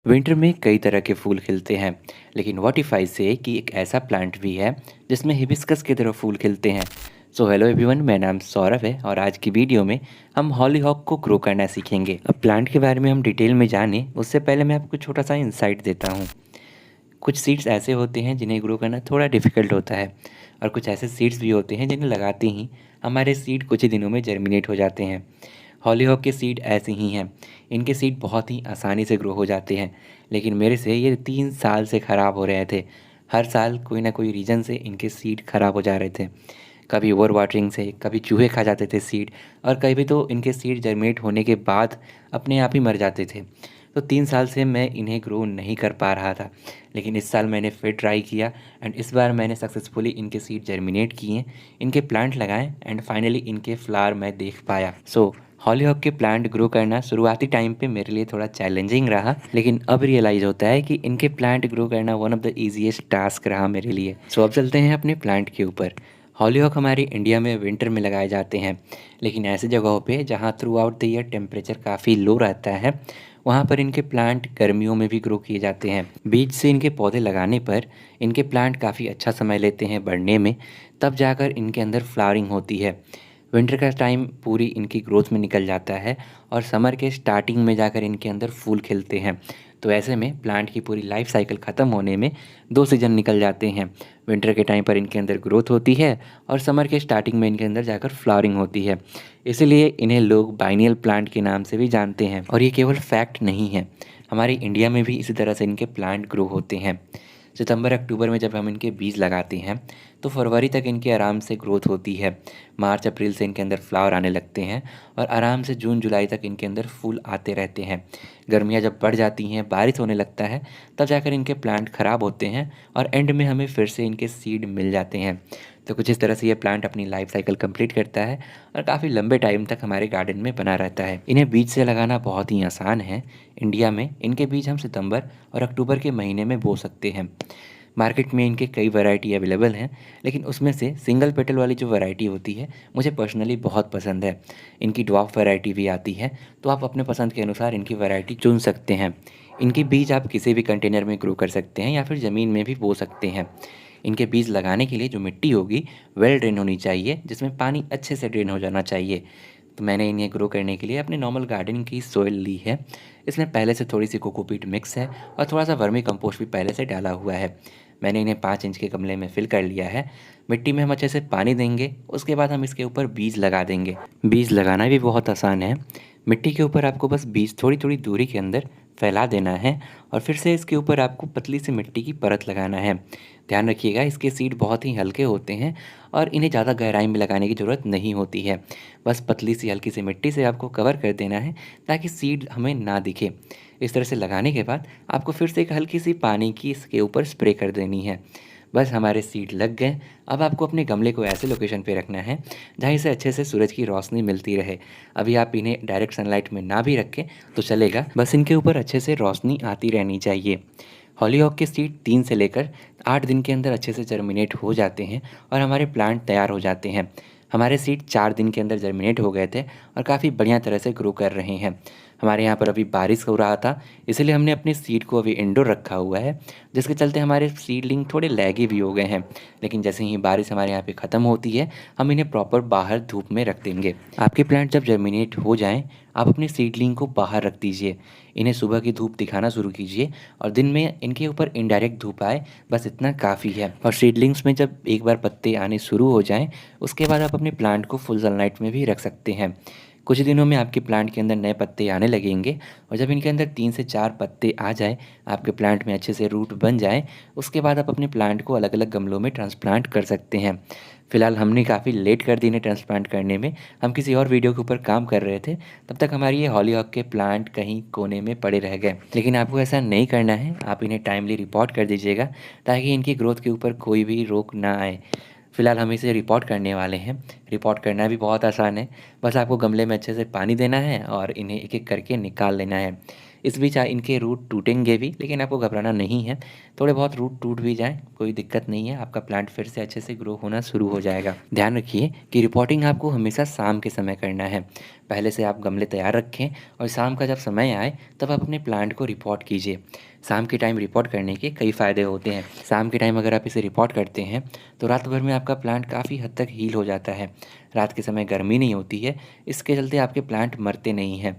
Winter में कई तरह के फूल खिलते हैं। लेकिन व्हाट इफ आई से कि एक ऐसा प्लांट भी है जिसमें हिबिस्कस की तरह फूल खिलते हैं। सो हेलो एवरीवन, मेरा नाम सौरभ है और आज की वीडियो में हम हॉलीहॉक को ग्रो करना सीखेंगे। अब प्लांट के बारे में हम डिटेल में जाने उससे पहले मैं आपको छोटा सा इंसाइट देता हूँ। कुछ सीड्स ऐसे होते हैं जिन्हें ग्रो करना थोड़ा डिफ़िकल्ट होता है और कुछ ऐसे सीड्स भी होते हैं जिन्हें लगाते ही हमारे सीड कुछ ही दिनों में जर्मिनेट हो जाते हैं। हॉलीहॉक के सीड ऐसे ही हैं। इनके सीड बहुत ही आसानी से ग्रो हो जाते हैं, लेकिन मेरे से ये 3 साल से ख़राब हो रहे थे। हर साल कोई ना कोई रीज़न से इनके सीड ख़राब हो जा रहे थे। कभी ओवर वाटरिंग से, कभी चूहे खा जाते थे सीड, और कभी तो इनके सीड जर्मिनेट होने के बाद अपने आप ही मर जाते थे। तो 3 साल से मैं इन्हें ग्रो नहीं कर पा रहा था, लेकिन इस साल मैंने फिर ट्राई किया एंड इस बार मैंने सक्सेसफुली इनके सीड जर्मिनेट किए, इनके प्लांट लगाए एंड फाइनली इनके फ्लावर मैं देख पाया। सो हॉलीहॉक के प्लांट ग्रो करना शुरुआती टाइम पे मेरे लिए थोड़ा चैलेंजिंग रहा, लेकिन अब रियलाइज़ होता है कि इनके प्लांट ग्रो करना one of the easiest task रहा मेरे लिए। सो अब चलते हैं अपने प्लांट के ऊपर। हॉलीहॉक हमारे इंडिया में विंटर में लगाए जाते हैं, लेकिन ऐसी जगहों पे जहाँ through out the year temperature काफ़ी लो रहता है, वहाँ पर इनके प्लांट गर्मियों में भी ग्रो किए जाते हैं। बीज से इनके पौधे लगाने पर इनके प्लांट काफ़ी अच्छा समय लेते हैं बढ़ने में, तब जाकर इनके अंदर फ्लावरिंग होती है। विंटर का टाइम पूरी इनकी ग्रोथ में निकल जाता है और समर के स्टार्टिंग में जाकर इनके अंदर फूल खिलते हैं। तो ऐसे में प्लांट की पूरी लाइफ साइकिल ख़त्म होने में 2 सीज़न निकल जाते हैं। विंटर के टाइम पर इनके अंदर ग्रोथ होती है और समर के स्टार्टिंग में इनके अंदर जाकर फ्लावरिंग होती है। इसीलिए इन्हें लोग बाइनियल प्लांट के नाम से भी जानते हैं। और ये केवल फैक्ट नहीं है, हमारे इंडिया में भी इसी तरह से इनके प्लांट ग्रो होते हैं। सितंबर अक्टूबर में जब हम इनके बीज लगाते हैं तो फरवरी तक इनकी आराम से ग्रोथ होती है। मार्च अप्रैल से इनके अंदर फ्लावर आने लगते हैं और आराम से जून जुलाई तक इनके अंदर फूल आते रहते हैं। गर्मियाँ जब बढ़ जाती हैं, बारिश होने लगता है, तब जाकर इनके प्लांट ख़राब होते हैं और एंड में हमें फिर से इनके सीड मिल जाते हैं। तो कुछ इस तरह से ये प्लांट अपनी लाइफ साइकिल कंप्लीट करता है और काफ़ी लंबे टाइम तक हमारे गार्डन में बना रहता है। इन्हें बीज से लगाना बहुत ही आसान है। इंडिया में इनके बीज हम सितंबर और अक्टूबर के महीने में बो सकते हैं। मार्केट में इनके कई वैरायटी अवेलेबल हैं, लेकिन उसमें से सिंगल पेटल वाली जो वैरायटी होती है मुझे पर्सनली बहुत पसंद है। इनकी ड्वार्फ वैरायटी भी आती है, तो आप अपने पसंद के अनुसार इनकी वैरायटी चुन सकते हैं। इनके बीज आप किसी भी कंटेनर में ग्रो कर सकते हैं या फिर ज़मीन में भी बो सकते हैं। इनके बीज लगाने के लिए जो मिट्टी होगी वेल ड्रेन होनी चाहिए, जिसमें पानी अच्छे से ड्रेन हो जाना चाहिए। तो मैंने इन्हें ग्रो करने के लिए अपने नॉर्मल गार्डन की सोइल ली है। इसमें पहले से थोड़ी सी कोकोपीट मिक्स है और थोड़ा सा वर्मी कंपोस्ट भी पहले से डाला हुआ है। मैंने इन्हें 5 इंच के गमले में फिल कर लिया है। मिट्टी में हम अच्छे से पानी देंगे, उसके बाद हम इसके ऊपर बीज लगा देंगे। बीज लगाना भी बहुत आसान है। मिट्टी के ऊपर आपको बस बीज थोड़ी थोड़ी दूरी के अंदर फैला देना है और फिर से इसके ऊपर आपको पतली सी मिट्टी की परत लगाना है। ध्यान रखिएगा, इसके सीड बहुत ही हल्के होते हैं और इन्हें ज़्यादा गहराई में लगाने की ज़रूरत नहीं होती है। बस पतली सी हल्की सी मिट्टी से आपको कवर कर देना है ताकि सीड हमें ना दिखे। इस तरह से लगाने के बाद आपको फिर से एक हल्की सी पानी की इसके ऊपर स्प्रे कर देनी है। बस हमारे सीड लग गए। अब आपको अपने गमले को ऐसे लोकेशन पे रखना है जहाँ इसे अच्छे से सूरज की रोशनी मिलती रहे। अभी आप इन्हें डायरेक्ट सनलाइट में ना भी रखें तो चलेगा, बस इनके ऊपर अच्छे से रोशनी आती रहनी चाहिए। हॉलीहॉक के सीड 3 से लेकर 8 दिन के अंदर अच्छे से जर्मिनेट हो जाते हैं और हमारे प्लांट तैयार हो जाते हैं। हमारे सीड 4 दिन के अंदर जर्मिनेट हो गए थे और काफ़ी बढ़िया तरह से ग्रो कर रहे हैं। हमारे यहाँ पर अभी बारिश हो रहा था, इसीलिए हमने अपने सीड को अभी इंडोर रखा हुआ है, जिसके चलते हमारे सीडलिंग थोड़े लैगी भी हो गए हैं। लेकिन जैसे ही बारिश हमारे यहाँ पे ख़त्म होती है, हम इन्हें प्रॉपर बाहर धूप में रख देंगे। आपके प्लांट जब जर्मिनेट हो जाएं, आप अपने सीडलिंग को बाहर रख दीजिए। इन्हें सुबह की धूप दिखाना शुरू कीजिए और दिन में इनके ऊपर इनडायरेक्ट धूप आए, बस इतना काफ़ी है। और सीडलिंग्स में जब एक बार पत्ते आने शुरू हो जाएं, उसके बाद आप अपने प्लांट को फुल सनलाइट में भी रख सकते हैं। कुछ दिनों में आपके प्लांट के अंदर नए पत्ते आने लगेंगे और जब इनके अंदर 3 से 4 पत्ते आ जाए, आपके प्लांट में अच्छे से रूट बन जाए, उसके बाद आप अपने प्लांट को अलग अलग गमलों में ट्रांसप्लांट कर सकते हैं। फिलहाल हमने काफ़ी लेट कर दी इन्हें ट्रांसप्लांट करने में। हम किसी और वीडियो के ऊपर काम कर रहे थे, तब तक हमारी ये हॉलीहॉक के प्लांट कहीं कोने में पड़े रह गए। लेकिन आपको ऐसा नहीं करना है, आप इन्हें टाइमली रिपोर्ट कर दीजिएगा ताकि इनकी ग्रोथ के ऊपर कोई भी रोक ना आए। फ़िलहाल हम इसे रिपोर्ट करने वाले हैं। रिपोर्ट करना भी बहुत आसान है, बस आपको गमले में अच्छे से पानी देना है और इन्हें एक एक करके निकाल लेना है। इस बीच इनके रूट टूटेंगे भी, लेकिन आपको घबराना नहीं है। थोड़े बहुत रूट टूट भी जाएँ कोई दिक्कत नहीं है, आपका प्लांट फिर से अच्छे से ग्रो होना शुरू हो जाएगा। ध्यान रखिए कि रिपोर्टिंग आपको हमेशा शाम के समय करना है। पहले से आप गमले तैयार रखें और शाम का जब समय आए तब आप अपने प्लांट को रिपोर्ट कीजिए। शाम के टाइम रिपोर्ट करने के कई फ़ायदे होते हैं। शाम के टाइम अगर आप इसे रिपोर्ट करते हैं तो रात भर में आपका प्लांट काफ़ी हद तक हील हो जाता है। रात के समय गर्मी नहीं होती है, इसके चलते आपके प्लांट मरते नहीं हैं।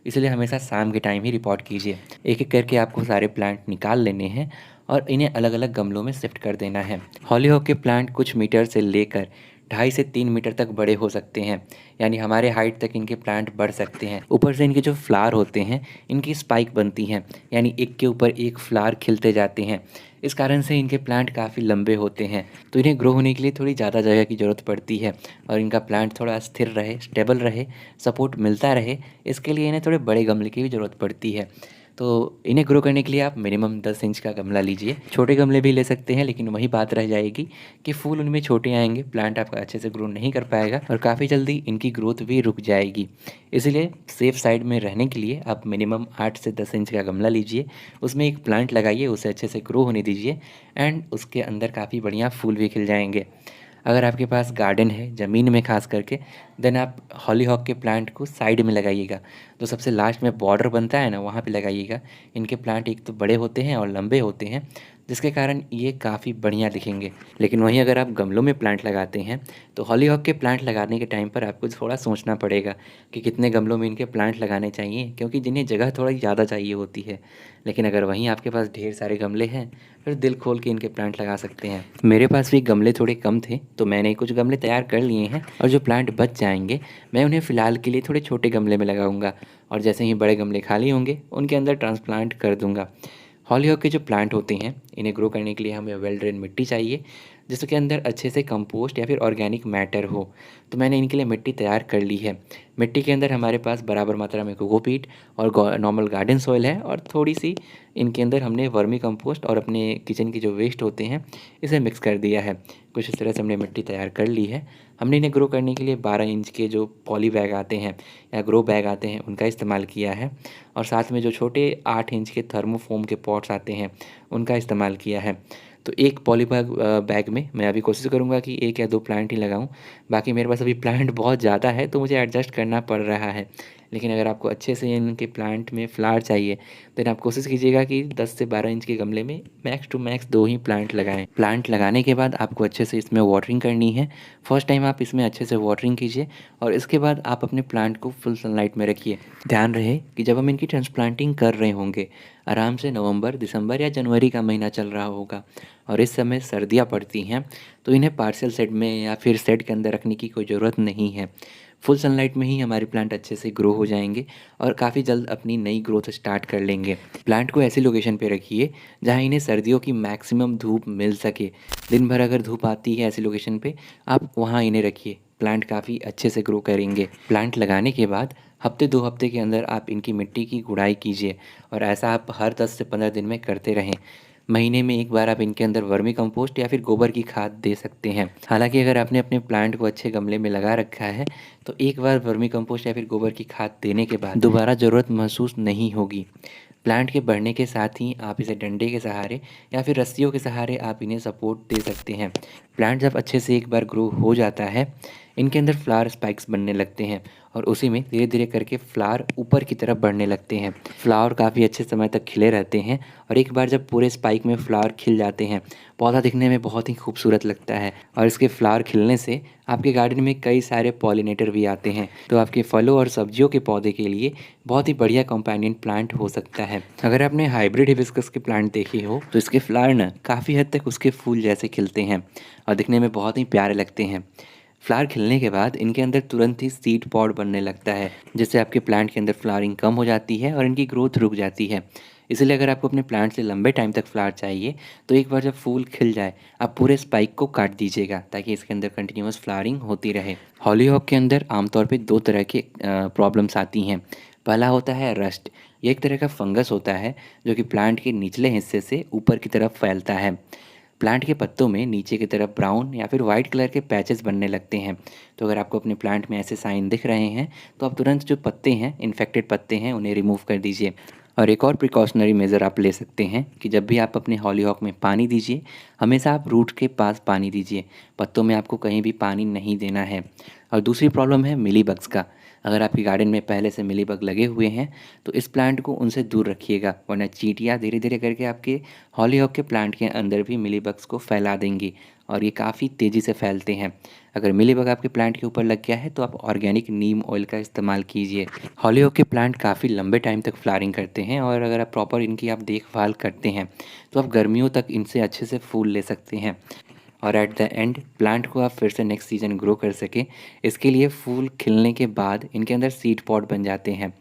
इसलिए हमेशा शाम के टाइम ही रिपोर्ट कीजिए। एक-एक करके आपको सारे प्लांट निकाल लेने हैं और इन्हें अलग-अलग गमलों में शिफ्ट कर देना है। हॉलीहॉक के प्लांट कुछ मीटर से लेकर 2.5 से 3 मीटर तक बड़े हो सकते हैं, यानी हमारे हाइट तक इनके प्लांट बढ़ सकते हैं। ऊपर से इनके जो फ्लावर होते हैं, इनकी स्पाइक बनती हैं, यानी एक के ऊपर एक फ्लावर खिलते जाते हैं। इस कारण से इनके प्लांट काफ़ी लंबे होते हैं, तो इन्हें ग्रो होने के लिए थोड़ी ज़्यादा जगह की ज़रूरत पड़ती है और इनका प्लांट थोड़ा स्थिर रहे, स्टेबल रहे, सपोर्ट मिलता रहे, इसके लिए इन्हें थोड़े बड़े गमले की भी ज़रूरत पड़ती है। तो इन्हें ग्रो करने के लिए आप मिनिमम 10 इंच का गमला लीजिए। छोटे गमले भी ले सकते हैं, लेकिन वही बात रह जाएगी कि फूल उनमें छोटे आएंगे, प्लांट आपका अच्छे से ग्रो नहीं कर पाएगा और काफ़ी जल्दी इनकी ग्रोथ भी रुक जाएगी। इसलिए सेफ साइड में रहने के लिए आप मिनिमम 8 से 10 इंच का गमला लीजिए, उसमें एक प्लांट लगाइए, उसे अच्छे से ग्रो होने दीजिए एंड उसके अंदर काफ़ी बढ़िया फूल भी खिल जाएंगे। अगर आपके पास गार्डन है ज़मीन में खास करके, देन आप हॉलीहॉक के प्लांट को साइड में लगाइएगा। जो सबसे लास्ट में बॉर्डर बनता है ना, वहाँ पे लगाइएगा। इनके प्लांट एक तो बड़े होते हैं और लंबे होते हैं, जिसके कारण ये काफ़ी बढ़िया दिखेंगे। लेकिन वहीं अगर आप गमलों में प्लांट लगाते हैं तो हॉलीहॉक के प्लांट लगाने के टाइम पर आपको थोड़ा सोचना पड़ेगा कि कितने गमलों में इनके प्लांट लगाने चाहिए, क्योंकि जिन्हें जगह थोड़ी ज़्यादा चाहिए होती है। लेकिन अगर वहीं आपके पास ढेर सारे गमले हैं, फिर दिल खोल के इनके प्लांट लगा सकते हैं। मेरे पास भी गमले थोड़े कम थे, तो मैंने कुछ गमले तैयार कर लिए हैं और जो प्लांट बच जाएंगे मैं उन्हें फ़िलहाल के लिए थोड़े छोटे गमले में लगाऊंगा और जैसे ही बड़े गमले खाली होंगे उनके अंदर ट्रांसप्लांट कर दूंगा। हॉलीहॉक के जो प्लांट होते हैं, इन्हें ग्रो करने के लिए हमें वेल ड्रेन मिट्टी चाहिए, जिसके अंदर अच्छे से कंपोस्ट या फिर ऑर्गेनिक मैटर हो। तो मैंने इनके लिए मिट्टी तैयार कर ली है। मिट्टी के अंदर हमारे पास बराबर मात्रा में कोकोपीट और नॉर्मल गार्डन सॉइल है और थोड़ी सी इनके अंदर हमने वर्मी कंपोस्ट और अपने किचन की जो वेस्ट होते हैं, इसे मिक्स कर दिया है। कुछ इस तरह से हमने मिट्टी तैयार कर ली है। हमने इन्हें ग्रो करने के लिए 12 इंच के जो पॉली बैग आते हैं या ग्रो बैग आते हैं, उनका इस्तेमाल किया है और साथ में जो छोटे 8 इंच के थर्मोफोम के पॉट्स आते हैं, उनका इस्तेमाल किया है। तो एक पॉली बैग में मैं अभी कोशिश करूँगा कि 1 या 2 प्लांट ही लगाऊँ। बाकी मेरे पास अभी प्लांट बहुत ज़्यादा है, तो मुझे एडजस्ट करना पड़ रहा है। लेकिन अगर आपको अच्छे से इनके प्लांट में फ्लावर चाहिए, देन आप कोशिश कीजिएगा कि 10 से 12 इंच के गमले में मैक्स टू मैक्स 2 ही प्लांट लगाएँ। प्लांट लगाने के बाद आपको अच्छे से इसमें वाटरिंग करनी है। फर्स्ट टाइम आप इसमें अच्छे से वाटरिंग कीजिए और इसके बाद आप अपने प्लांट को फुल सनलाइट में रखिए। ध्यान रहे कि जब हम इनकी ट्रांसप्लांटिंग कर रहे होंगे, आराम से नवंबर, दिसंबर या जनवरी का महीना चल रहा होगा और इस समय सर्दियाँ पड़ती हैं, तो इन्हें पार्शियल शेड में या फिर शेड के अंदर रखने की कोई ज़रूरत नहीं है। फुल सनलाइट में ही हमारे प्लांट अच्छे से ग्रो हो जाएंगे और काफ़ी जल्द अपनी नई ग्रोथ स्टार्ट कर लेंगे। प्लांट को ऐसी लोकेशन पे रखिए जहाँ इन्हें सर्दियों की मैक्सिमम धूप मिल सके। दिन भर अगर धूप आती है ऐसी लोकेशन पे, आप वहाँ इन्हें रखिए। प्लांट काफ़ी अच्छे से ग्रो करेंगे। प्लांट लगाने के बाद हफ्ते 2 हफ्ते के अंदर आप इनकी मिट्टी की गुड़ाई कीजिए और ऐसा आप हर 10 से 15 दिन में करते रहें। महीने में 1 बार आप इनके अंदर वर्मी कंपोस्ट या फिर गोबर की खाद दे सकते हैं। हालांकि अगर आपने अपने प्लांट को अच्छे गमले में लगा रखा है, तो एक बार वर्मी कंपोस्ट या फिर गोबर की खाद देने के बाद दोबारा ज़रूरत महसूस नहीं होगी। प्लांट के बढ़ने के साथ ही आप इसे डंडे के सहारे या फिर रस्सियों के सहारे आप इन्हें सपोर्ट दे सकते हैं। प्लांट जब अच्छे से एक बार ग्रो हो जाता है, इनके अंदर फ्लावर स्पाइक्स बनने लगते हैं और उसी में धीरे धीरे करके फ्लावर ऊपर की तरफ बढ़ने लगते हैं। फ्लावर काफ़ी अच्छे समय तक खिले रहते हैं और एक बार जब पूरे स्पाइक में फ्लावर खिल जाते हैं, पौधा दिखने में बहुत ही खूबसूरत लगता है और इसके फ्लावर खिलने से आपके गार्डन में कई सारे पॉलिनेटर भी आते हैं, तो आपके फलों और सब्जियों के पौधे के लिए बहुत ही बढ़िया कंपेनियन प्लांट हो सकता है। अगर आपने हाइब्रिड हिबिस्कस के प्लांट देखे हो, तो इसके फ्लावर ना काफ़ी हद तक उसके फूल जैसे खिलते हैं और दिखने में बहुत ही प्यारे लगते हैं। फ्लावर खिलने के बाद इनके अंदर तुरंत ही सीड पॉड बनने लगता है, जिससे आपके प्लांट के अंदर फ्लावरिंग कम हो जाती है और इनकी ग्रोथ रुक जाती है। इसलिए अगर आपको अपने प्लांट से लंबे टाइम तक फ्लावर चाहिए, तो एक बार जब फूल खिल जाए, आप पूरे स्पाइक को काट दीजिएगा ताकि इसके अंदर कंटिन्यूस फ्लावरिंग होती रहे। हॉलीहॉक के अंदर आमतौर पे 2 तरह की प्रॉब्लम्स आती हैं। पहला होता है रस्ट। ये एक तरह का फंगस होता है जो कि प्लांट के निचले हिस्से से ऊपर की तरफ फैलता है। प्लांट के पत्तों में नीचे की तरफ ब्राउन या फिर वाइट कलर के पैचेस बनने लगते हैं। तो अगर आपको अपने प्लांट में ऐसे साइन दिख रहे हैं, तो आप तुरंत जो पत्ते हैं, इन्फेक्टेड पत्ते हैं, उन्हें रिमूव कर दीजिए। और एक और प्रिकॉशनरी मेज़र आप ले सकते हैं कि जब भी आप अपने हॉलीहॉक में पानी दीजिए, हमेशा आप रूट के पास पानी दीजिए। पत्तों में आपको कहीं भी पानी नहीं देना है। और दूसरी प्रॉब्लम है मिलीबग्स का। अगर आपके गार्डन में पहले से मिलीबग लगे हुए हैं तो इस प्लांट को उनसे दूर रखिएगा, वरना चींटियाँ धीरे धीरे करके आपके हॉलीहॉक के प्लांट के अंदर भी मिलीबग्स को फैला देंगी और ये काफ़ी तेज़ी से फैलते हैं। अगर मिलीबग आपके प्लांट के ऊपर लग गया है तो आप ऑर्गेनिक नीम ऑयल का इस्तेमाल कीजिए। हॉलीहॉक के प्लांट काफ़ी लंबे टाइम तक फ्लावरिंग करते हैं और अगर आप प्रॉपर इनकी आप देखभाल करते हैं तो आप गर्मियों तक इनसे अच्छे से फूल ले सकते हैं और एट द एंड प्लांट को आप फिर से नेक्स्ट सीज़न ग्रो कर सकें। इसके लिए फूल खिलने के बाद इनके अंदर सीड पॉड बन जाते हैं।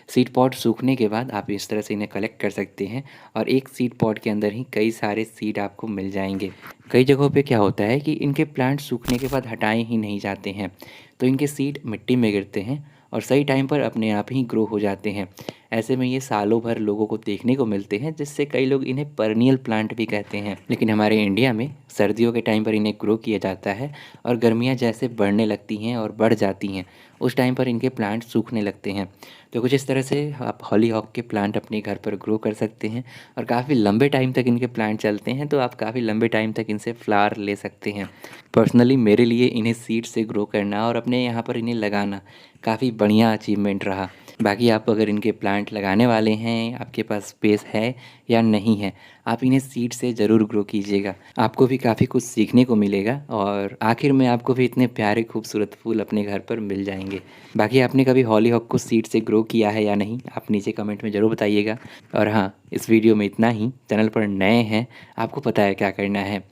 सीड पॉड सूखने के बाद आप इस तरह से इन्हें कलेक्ट कर सकते हैं और एक सीड पॉड के अंदर ही कई सारे सीड आपको मिल जाएंगे। कई जगहों पे क्या होता है कि इनके प्लांट सूखने के बाद हटाए ही नहीं जाते हैं, तो इनके सीड मिट्टी में गिरते हैं और सही टाइम पर अपने आप ही ग्रो हो जाते हैं। ऐसे में ये सालों भर लोगों को देखने को मिलते हैं, जिससे कई लोग इन्हें परनियल प्लांट भी कहते हैं। लेकिन हमारे इंडिया में सर्दियों के टाइम पर इन्हें ग्रो किया जाता है और गर्मियाँ जैसे बढ़ने लगती हैं और बढ़ जाती हैं उस टाइम पर इनके प्लांट सूखने लगते हैं। तो कुछ इस तरह से आप हॉलीहॉक के प्लांट अपने घर पर ग्रो कर सकते हैं और काफ़ी लंबे टाइम तक इनके प्लांट चलते हैं, तो आप काफ़ी लंबे टाइम तक इनसे फ्लावर ले सकते हैं। पर्सनली मेरे लिए इन्हें सीड से ग्रो करना और अपने यहाँ पर इन्हें लगाना काफ़ी बढ़िया अचीवमेंट रहा। बाकी आप अगर इनके प्लांट लगाने वाले हैं, आपके पास स्पेस है या नहीं है, आप इन्हें सीड से ज़रूर ग्रो कीजिएगा। आपको भी काफ़ी कुछ सीखने को मिलेगा और आखिर में आपको भी इतने प्यारे खूबसूरत फूल अपने घर पर मिल जाएंगे। बाकी आपने कभी हॉलीहॉक को सीड से ग्रो किया है या नहीं, आप नीचे कमेंट में ज़रूर बताइएगा। और हाँ, इस वीडियो में इतना ही। चैनल पर नए हैं, आपको पता है क्या करना है।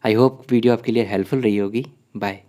आई होप वीडियो आपके लिए हेल्पफुल रही होगी। बाय।